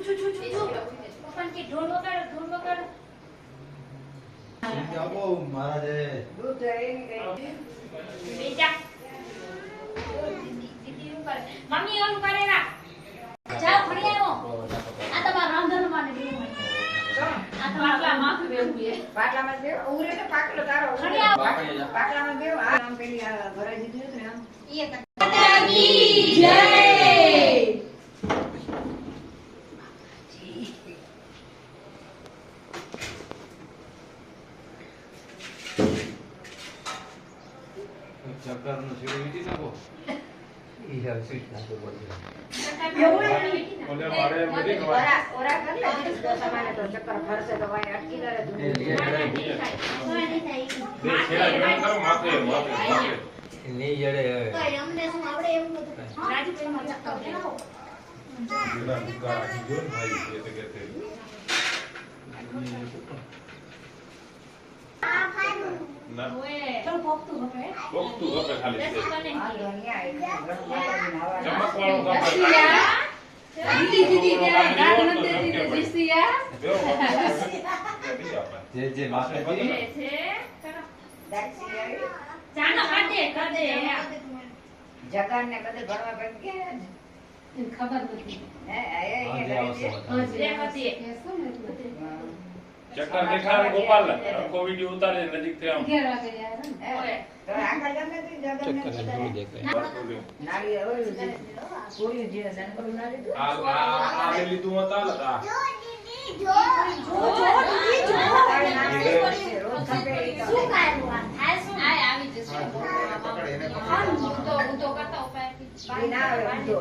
પપ્પા કે ઢોલ વગાડ આપો મહારાજે દૂધ એની ગઈ બેટા દીદી ઉપર મમ્મી ઓલું કરે ના જાઓ ફરી આવો આ તમાર રાંધણ માને દેવું હોય આ તમારા માથું બેવું છે પાટલામાં દેવ ઉરે ને પાકલો તારો ફરી આવો પાટલામાં દેવ આ આમ પેલી આ ભરાઈ દીધું ને આમ ઈ માતાજી જય ચક્કર નું સીડું વીટી નાખો ઈ હવે સ્વીટ નાખો બોલ ઓલે મારે મધી ઓરા કર લે દોસામાને તો ચક્કર ફરશે તો ભાઈ અટકી કરે તું બે છેડા જોઈન કરો માથે ની જડે હવે અમને શું આવડે એવું બધું રાજુ તો એમાં ચક્કર દેવો જુદા મુકા રાખી જો ને ભાઈ એ તો કહેતે ના ઓય ચલ પોકતું હવે બોકતું ગપે ખાલી છે આ દુનિયા એટલે ગણમાતાજી નાવા ચમકવાળું ગપે દીદી ગાત નતે દીદી જીસિયા જે માતાજી છે ચલો દાક્ષી આવી ચાનો કાઢે કાઢે જગન ને કદે ભણવા બેન કે ખબર નથી હે આજે આવશે જે હતી ચક્કર દેખાડે ગોપાલ આખો વિડિયો ઉતારે નજીક થી આમ તો આગળ ગમે તે જગન ને નાળી ઓલું પૂરી જે નનકડું ના લીધું આ લીધું હતા લતા રોજ ખપે શું કાયરું આ થાય શું આ આવી જશે હું તો કરતા ઉપાય ના આવે ઊંધો.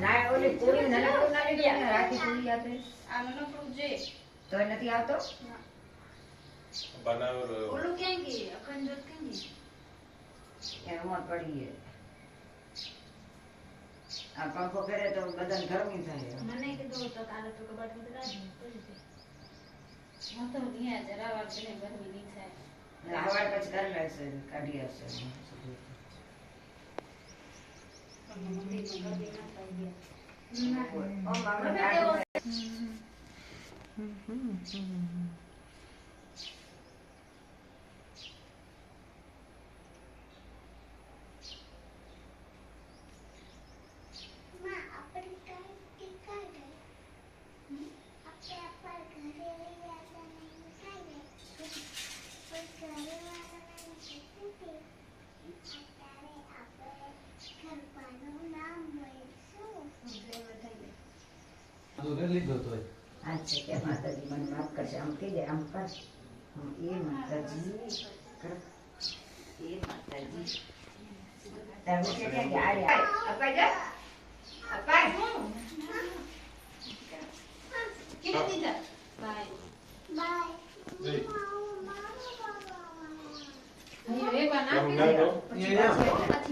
ના ઓલી પૂરી નનકડું ના લીધું ને રાખી પૂરી આપે આ નનકડું જે તો એ નથી આવતો બનાવેલો ઓલું ક્યાં ગઈ અખંડોત ક્યાં ગઈ એમાં પડીએ આ પંખો કરે તો બદન ગરમી થાય મને કીધું તો કાલે તો કબાટ માં રાખી પડી છે હું તો અહીંયા જરા વાર છે ગરમી નહીં થાય હવાડ પછી કરી લેશે કાઢી આવશે ઓ મામા દૂધ લીધો તો अच्छा क्या माताजी मन माफ कर से हम के जाए हम कर हम ये माताजी कर ये माताजी तब के क्या आ रहा अपा जा अपा कितनी દીધા બાય બાય એ બના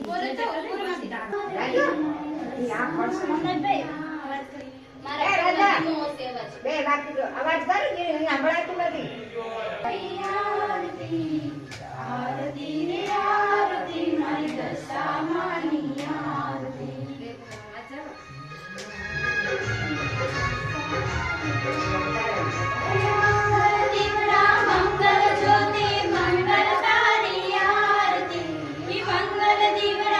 બોલે તો પૂરી यहाँ फर्स्ट મને બે વાત કરી મારા નો સેવા છે बे बाकी तो आवाज कर ये यहाँ बड़ा तू नहीं આરતી આરતી રે આરતી મારી દશા માની આરતી દીવડા મંગલ જ્યોતિ મંગલકારી આરતી મંગલ દીવડા